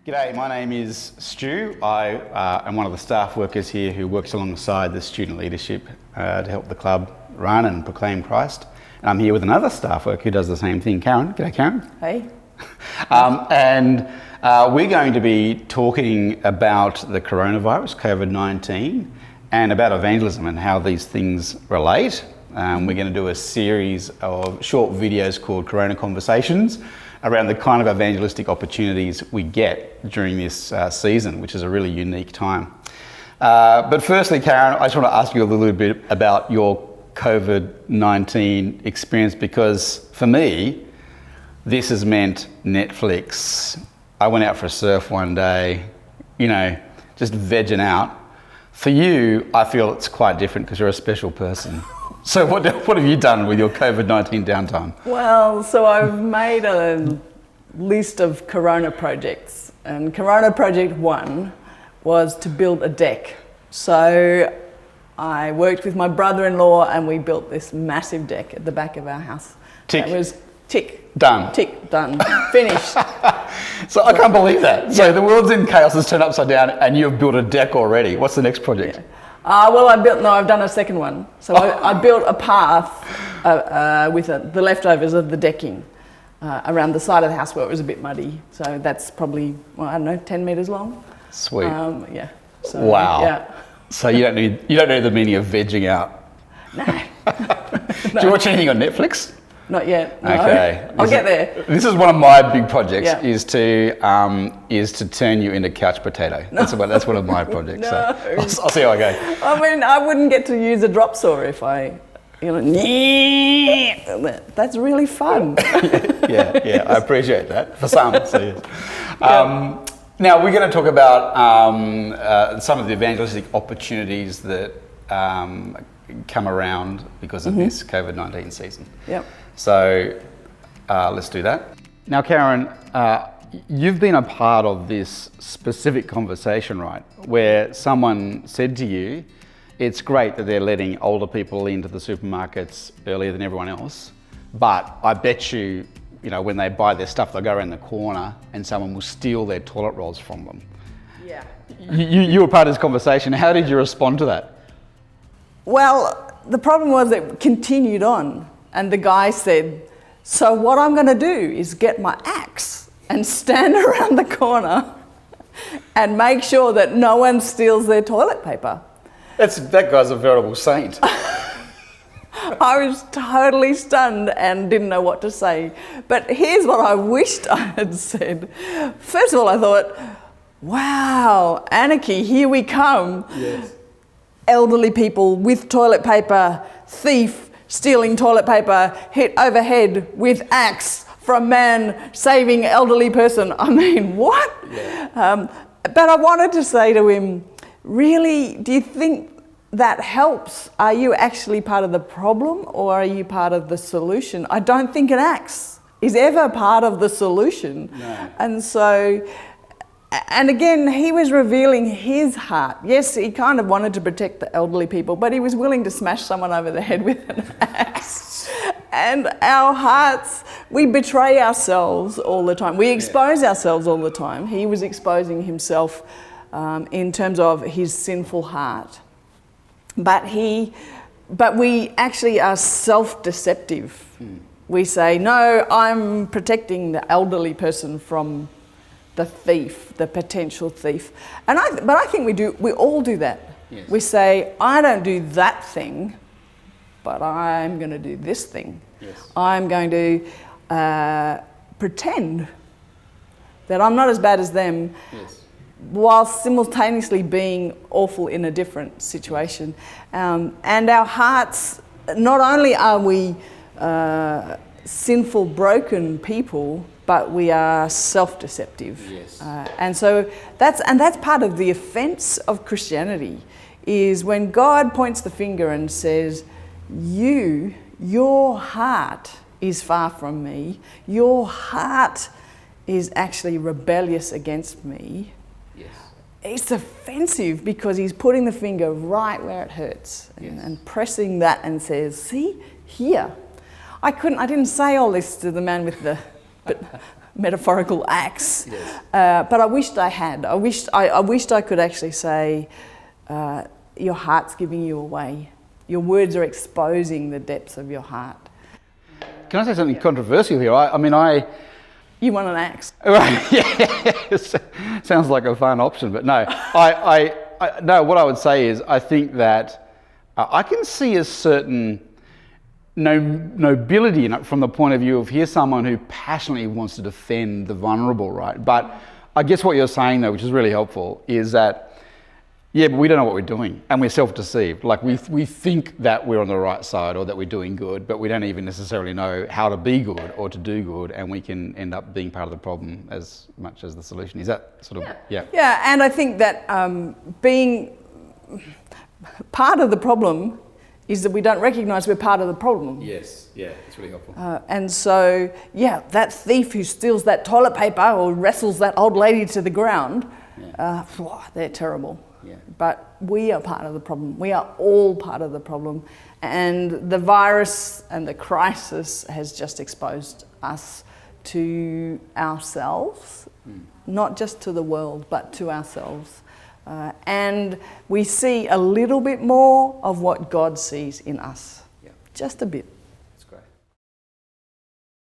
G'day, my name is Stu. I am one of the staff workers here who works alongside the student leadership to help the club run and proclaim Christ. And I'm here with another staff worker who does the same thing, Karen. G'day, Karen. Hey. We're going to be talking about the coronavirus, COVID-19, and about evangelism and how these things relate. We're going to do a series of short videos called Corona Conversations around the kind of evangelistic opportunities we get during this season, which is a really unique time. But firstly, Karen, I just want to ask you a little bit about your COVID-19 experience, because for me, this has meant Netflix. I went out for a surf one day, just vegging out. For you, I feel it's quite different because you're a special person. So what have you done with your COVID-19 downtime? Well, so I've made a list of Corona projects, and Corona Project 1 was to build a deck. So I worked with my brother-in-law and we built this massive deck at the back of our house. Tick. It was tick. Done. Tick, done. Finished. So I can't believe that. So the world's in chaos, it's turned upside down, and you've built a deck already. What's the next project? Yeah. I've done a second one. So I built a path with the leftovers of the decking around the side of the house where it was a bit muddy. So that's probably, 10 metres long. Sweet. Yeah. So, wow. Yeah. So you don't know the meaning of vegging out. No. Do you watch anything on Netflix? Not yet. No. Okay. I'll get there. This is one of my big projects. Yeah. Is to turn you into couch potato. No. That's one of my projects. No. So I'll see how I go. I mean, I wouldn't get to use a drop saw if I, that's really fun. Yeah, I appreciate that for some. So yes. Now we're going to talk about some of the evangelistic opportunities that come around because of this COVID-19 season. Yep. So let's do that. Now, Karen, you've been a part of this specific conversation, right? Where someone said to you, it's great that they're letting older people into the supermarkets earlier than everyone else, but I bet you, when they buy their stuff, they'll go around the corner and someone will steal their toilet rolls from them. Yeah. You were part of this conversation. How did you respond to that? Well, the problem was it continued on, and the guy said, so what I'm going to do is get my axe and stand around the corner and make sure that no one steals their toilet paper. That guy's a veritable saint. I was totally stunned and didn't know what to say. But here's what I wished I had said. First of all, I thought, wow, anarchy, here we come. Yes. Elderly people with toilet paper, thief stealing toilet paper, hit overhead with axe from man saving elderly person. I mean, what? Yeah. But I wanted to say to him, really, do you think that helps? Are you actually part of the problem or are you part of the solution? I don't think an axe is ever part of the solution. No. And again, he was revealing his heart. Yes, he kind of wanted to protect the elderly people, but he was willing to smash someone over the head with an axe. And our hearts, we betray ourselves all the time. We expose ourselves all the time. He was exposing himself in terms of his sinful heart. But we actually are self-deceptive. We say, no, I'm protecting the elderly person from the thief, the potential thief. But I think we all do that. Yes. We say, I don't do that thing, but I'm going to do this thing. Yes. I'm going to pretend that I'm not as bad as them, yes, while simultaneously being awful in a different situation. And our hearts, not only are we sinful, broken people, but we are self-deceptive. Yes. And that's part of the offense of Christianity, is when God points the finger and says, your heart is far from me, your heart is actually rebellious against me. Yes. It's offensive because he's putting the finger right where it hurts, and pressing that and says, see, here. I didn't say all this to the man with the metaphorical axe. Yes. But I wished I had. I wished I could actually say, your heart's giving you away. Your words are exposing the depths of your heart. Can I say something controversial here? You want an axe? Yeah, sounds like a fun option, but no. No, what I would say is I think that I can see a certain nobility in it from the point of view of here's someone who passionately wants to defend the vulnerable, right? But I guess what you're saying though, which is really helpful, is that but we don't know what we're doing and we're self-deceived. Like we think that we're on the right side or that we're doing good, but we don't even necessarily know how to be good or to do good, and we can end up being part of the problem as much as the solution. Is that sort of, yeah? Yeah, and I think that being part of the problem is that we don't recognise we're part of the problem. Yes, yeah, it's really helpful. And so, that thief who steals that toilet paper or wrestles that old lady to the ground, they're terrible. Yeah. But we are part of the problem. We are all part of the problem. And the virus and the crisis has just exposed us to ourselves, not just to the world, but to ourselves. And we see a little bit more of what God sees in us. Yeah. Just a bit.